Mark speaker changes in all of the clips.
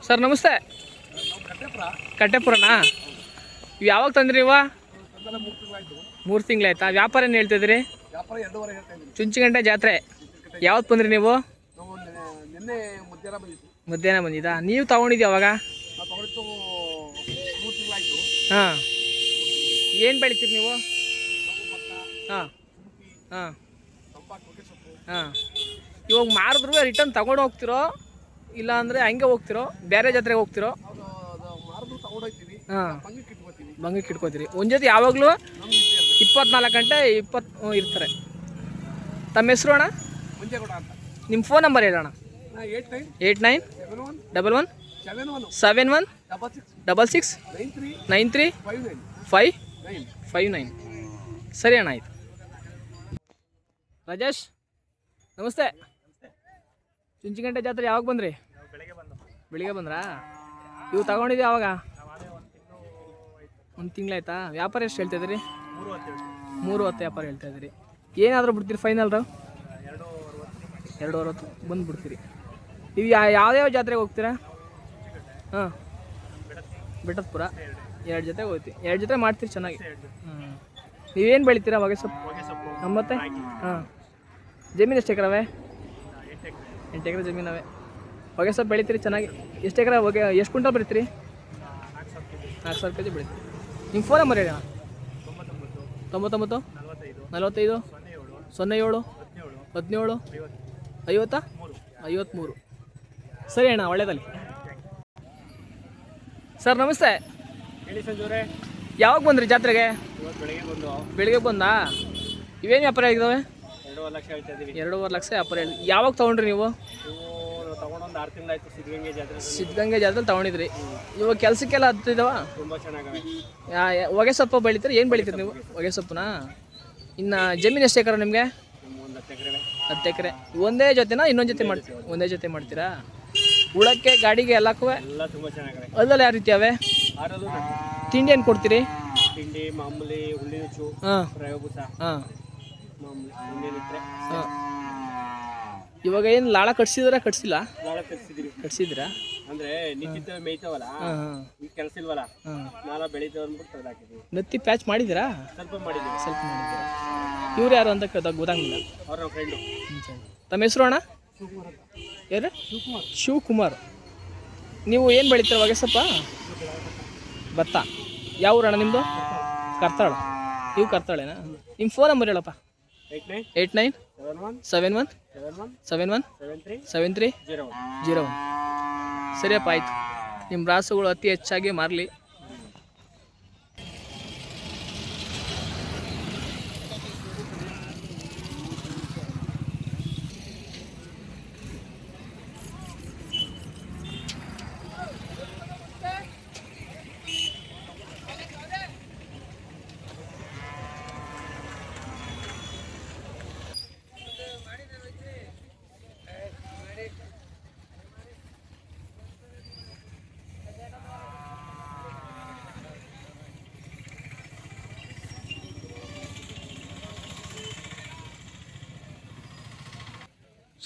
Speaker 1: Sir ನಮಸ್ತೆ. ಕಟ್ಟೆಪುರನಾ? ಇವು ಯಾವಾಗ ತಂದ್ರಿ ಇವ? 3 ತಿಂಗಳಾಯ್ತಾ? ವ್ಯಾಪಾರ ಏನು ಹೇಳ್ತಿದ್ರಿ? ಚುಂಚುಗಂಟೆ ಜಾತ್ರೆ ಯಾವತ್ತು ಬಂದ್ರಿ ನೀವು? ಮಧ್ಯಾಹ್ನ ಬಂದಿದ್ದಾ? ನೀವು ತಗೊಂಡಿದ್ದೀವಿ ಅವಾಗ? ಹಾಂ. ಏನು ಬೆಳಿತೀರಿ ನೀವು? ಹಾಂ ಹಾಂ ಹಾಂ. ಇವಾಗ ಮಾರಿದ್ರು ರಿಟರ್ನ್ ತಗೊಂಡು ಹೋಗ್ತಿರೋ ಇಲ್ಲ ಅಂದರೆ ಹಂಗೆ ಹೋಗ್ತಿರೋ, ಬೇರೆ ಜಾತ್ರೆಗೆ ಹೋಗ್ತಿರೋ? ಹಾಂ, ಬಂಗಕ್ಕೆ ಇಟ್ಕೋತೀರಿ. ಒಂದು ಜೊತೆ ಯಾವಾಗಲೂ 24 ಗಂಟೆ ಇರ್ತಾರೆ. ತಮ್ಮ ಹೆಸರು ಅಣ್ಣ? ನಿಮ್ಮ ಫೋನ್ ನಂಬರ್ ಹೇಳೋಣ. 8911669359. ಸರಿ ಅಣ್ಣ, ಆಯ್ತು. ರಾಜೇಶ್ ನಮಸ್ತೆ. ಚುಂಚುಗಂಟೆ ಜಾತ್ರೆ ಯಾವಾಗ ಬಂದ್ರಿ? ಬೆಳಿಗ್ಗೆ ಬಂದ್ರಾ? ಇವು ತಗೊಂಡಿದ್ದೀವಿ ಯಾವಾಗ? 1 ತಿಂಗಳಾಯ್ತಾ? ವ್ಯಾಪಾರ ಎಷ್ಟು ಹೇಳ್ತಾಯಿದ್ರಿ? 3:10 ವ್ಯಾಪಾರ ಹೇಳ್ತಾಯಿದ್ರಿ. ಏನಾದರೂ ಬಿಡ್ತೀರಿ ಫೈನಲ್? 2:60 ಬಂದು ಬಿಡ್ತೀರಿ. ಇವು ಯಾವ್ಯಾವ ಜಾತ್ರೆಗೆ ಹೋಗ್ತೀರಾ? ಹಾಂ, ಬೆಟ್ಟದಪುರ 2 ಜೊತೆಗೆ ಹೋಗ್ತೀವಿ. 2 ಜೊತೆ ಮಾಡ್ತೀರಿ ಚೆನ್ನಾಗಿ. ಹ್ಞೂ. ನೀವೇನು ಬೆಳಿತೀರಾ? ಹೊಗೆ ಸೊಪ್ಪು. ಮತ್ತೆ ಹಾಂ. ಜಮೀನು ಎಷ್ಟು ಎಕರೆ ಅವೆ? 8 ಎಕರೆ ಜಮೀನವೆ. ಹೊಗೆ ಸೊಪ್ಪು ಬೆಳಿತೀರಿ ಚೆನ್ನಾಗಿ. ಎಷ್ಟು ಎಕರೆ ಹೊಗೆ? ಎಷ್ಟು ಕ್ವಿಂಟಲ್ ಬೆಳಿತೀರಿ? 4,000 kg ಬೆಳಿತೀರಿ. ನಿಮ್ಮ ಫೋನ್ ನಂಬರ್ ಹೇಳಿ. 99 45 07 17 50 53. ಸರಿ ಅಣ್ಣ, ಒಳ್ಳೆಯದಲ್ಲಿ. ಸರ್ ನಮಸ್ತೆ.
Speaker 2: ಹೇಳಿ ಸಂಜೂರೆ.
Speaker 1: ಯಾವಾಗ ಬಂದ್ರಿ ಜಾತ್ರೆಗೆ? ಬೆಳಿಗ್ಗೆ ಬಂದಾ? ಇವೇನು ವ್ಯಾಪಾರ ಆಗಿದ್ದಾವೆ?
Speaker 2: 2.5 ಲಕ್ಷ ಹೇಳ್ತಾ ಇದ್ದೀವಿ.
Speaker 1: 2.5 ಲಕ್ಷ ವ್ಯಾಪಾರ ಹೇಳಿ. ಯಾವಾಗ ತೊಗೊಂಡ್ರಿ ನೀವು?
Speaker 2: ತಗೊಂಡೊಂದು 6 ತಿಂಗಳಾಯ್ತು.
Speaker 1: ಸಿದ್ಧಗಂಗೆ ಜಾತ್ರೆ ತೊಗೊಂಡಿದ್ರಿ. ಇವಾಗ ಕೆಲಸಕ್ಕೆಲ್ಲ ಹತ್ತಿದಾವ?
Speaker 2: ತುಂಬ ಚೆನ್ನಾಗವೆ.
Speaker 1: ಹೊಗೆ ಸೊಪ್ಪು ಬೆಳಿತೀರಿ? ಏನು ಬೆಳಿತೀರಿ ನೀವು? ಹೊಗೆ ಸೊಪ್ಪುನಾ? ಇನ್ನು ಜಮೀನು ಎಷ್ಟು ಎಕರೆ ನಿಮಗೆ? 10 ಎಕರೆ. ಒಂದೇ ಜೊತೆನಾ ಇನ್ನೊಂದು ಜೊತೆ ಮಾಡ್ತೀರಾ? ಒಂದೇ ಜೊತೆ ಮಾಡ್ತೀರಾ? ಉಳಕ್ಕೆ ಗಾಡಿಗೆ ಎಲ್ಲಕ್ಕೂ
Speaker 2: ಎಲ್ಲ ತುಂಬ ಚೆನ್ನಾಗವೆ.
Speaker 1: ಅಲ್ಲಲ್ಲಿ ಯಾವ ರೀತಿ ಅವೆ? ತಿಂಡಿ ಏನು ಕೊಡ್ತೀರಿ?
Speaker 2: ತಿಂಡಿ ಮಾಮೂಲಿ ಹುಳ್ಳಿ ನುಚ್ಚು,
Speaker 1: ಹಾಂ
Speaker 2: ರವೆಬೂಸ,
Speaker 1: ಹಾಂ
Speaker 2: ಮಾಮೂಲಿ ಇನ್ನೇನಿದ್ರೆ.
Speaker 1: ಹಾಂ. ಇವಾಗ ಏನು ಲಾಳ ಕಟ್ಸಿದ್ರ? ಕಟ್ಸಿಲ್ಲ?
Speaker 2: ನಾಳೆ ಕಟ್ಸಿದ್ದೀವಿ.
Speaker 1: ಕಟ್ಸಿದ್ರಾ?
Speaker 2: ಅಂದರೆ ನಿಂತಿದ್ದೇವೆ ಮೇಯ್ತಾವಲ್ಲ,
Speaker 1: ಹಾಂ ಹಾಂ.
Speaker 2: ಈಗ ಕೆಲಸ ಇಲ್ವಲ್ಲ,
Speaker 1: ಹಾಂ.
Speaker 2: ನಾಳೆ ಬೆಳೀತೇವೆ ಅಂದ್ಬಿಟ್ಟು ತೆಗೆದಾಕಿದ್ದೀವಿ.
Speaker 1: ನತ್ತಿ ಪ್ಯಾಚ್ ಮಾಡಿದ್ದೀರಾ?
Speaker 2: ಸ್ವಲ್ಪ ಮಾಡಿದ್ದೀವಿ.
Speaker 1: ಸ್ವಲ್ಪ ಮಾಡಿದ್ದೀರಾ? ಇವ್ರು ಯಾರು ಅಂತ ಗೊತ್ತಾಗಿಲ್ಲ.
Speaker 2: ಅವ್ರ ನಮ್ಮ ಫ್ರೆಂಡು.
Speaker 1: ತಮ್ಮ ಹೆಸರು ಅಣ್ಣ? ಯಾರು? ಶಿವಕುಮಾರ್. ನೀವು ಏನು ಬೆಳಿತೀರ? ಹೊಗೆ ಸೊಪ್ಪ, ಭತ್ತ. ಯಾವ ಊರಣ್ಣ ನಿಮ್ಮದು? ಕರ್ತಾಳ. ನೀವು ಕರ್ತಾಳೆನಾ? ನಿಮ್ಮ ಫೋನ್ ನಂಬರ್ ಹೇಳಪ್ಪ. 89 71 71 73 01. ಸರಿಯಪ್ಪ, ಆಯಿತು. ನಿಮ್ಮ ರಾಸುಗಳು ಅತಿ ಹೆಚ್ಚಾಗಿ ಮಾರಲಿ.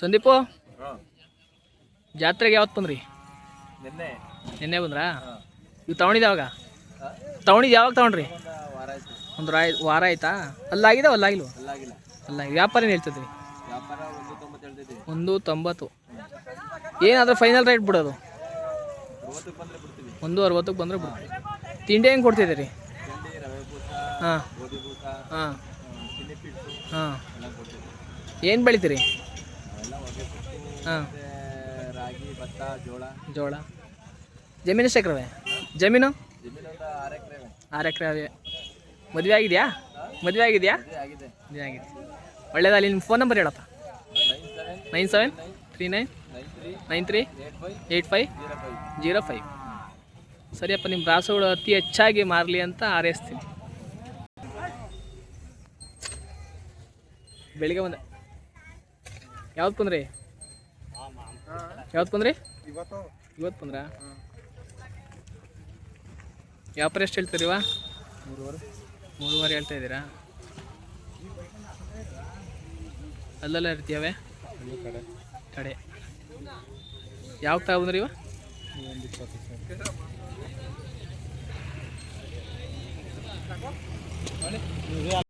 Speaker 1: ಸಂದೀಪು, ಜಾತ್ರೆಗೆ ಯಾವತ್ತು ಬಂದ್ರಿ? ನಿನ್ನೆ ಬಂದ್ರಾ? ಇವು ತಗೊಂಡಿದ್ದೆ ಯಾವಾಗ? ಯಾವಾಗ ತಗೊಂಡ್ರಿ? ಒಂದು ವಾರ ಆಯ್ತಾ? ಅಲ್ಲಾಗಿದ್ದಾವೆ? ಅಲ್ಲಾಗಿಲ್ವ? ಅಲ್ಲ. ವ್ಯಾಪಾರ ಏನು ಹೇಳ್ತಿದ್ರಿ? 190. ಏನಾದರೂ ಫೈನಲ್ ರೇಟ್ ಬಿಡೋದು? 160 ಬಂದರೆ ಬಿಡ್ತೀವಿ. ತಿಂಡಿ ಹೆಂಗೆ ಕೊಡ್ತಿದ್ದೀರಿ? ಹಾಂ ಹಾಂ ಹಾಂ. ಏನು ಬೆಳಿತೀರಿ? ಹಾಂ.
Speaker 2: ರಾಗಿ, ಭತ್ತ,
Speaker 1: ಜೋಳ. ಜಮೀನು ಎಷ್ಟು ಎಕರೆ? ಜಮೀನು 6 ಎಕರೆ ಅವೆ. ಮದುವೆ ಆಗಿದೆಯಾ? ಮದುವೆ ಆಗಿದೆಯಾ? ಮದುವೆ ಆಗಿದೆ. ಒಳ್ಳೇದಲ್ಲಿ. ನಿಮ್ಮ ಫೋನ್ ನಂಬರ್ ಹೇಳಪ್ಪ. 9739938505. ಸರಿಯಪ್ಪ, ನಿಮ್ಮ ರಾಸುಗಳು ಅತಿ ಹೆಚ್ಚಾಗಿ ಮಾರಲಿ ಅಂತ ಹಾರೈಸ್ತೀನಿ. ಬೆಳಿಗ್ಗೆ ಬಂದೆ. ಯಾವತ್ತು ಬಂದ್ರಿ? ಇವತ್ತು ಬಂದ್ರಾ? ವ್ಯಾಪಾರ ಎಷ್ಟು ಹೇಳ್ತೀರಿವ? 3.5 ಹೇಳ್ತಾ ಇದ್ದೀರಾ? ಅಲ್ಲೆಲ್ಲ ಇರ್ತೀಯವೆ ಕಡೆ. ಯಾವಾಗ ತಗೊಂಡ್ರಿ ಇವ?
Speaker 2: ಒಂದು 20 ಸರ್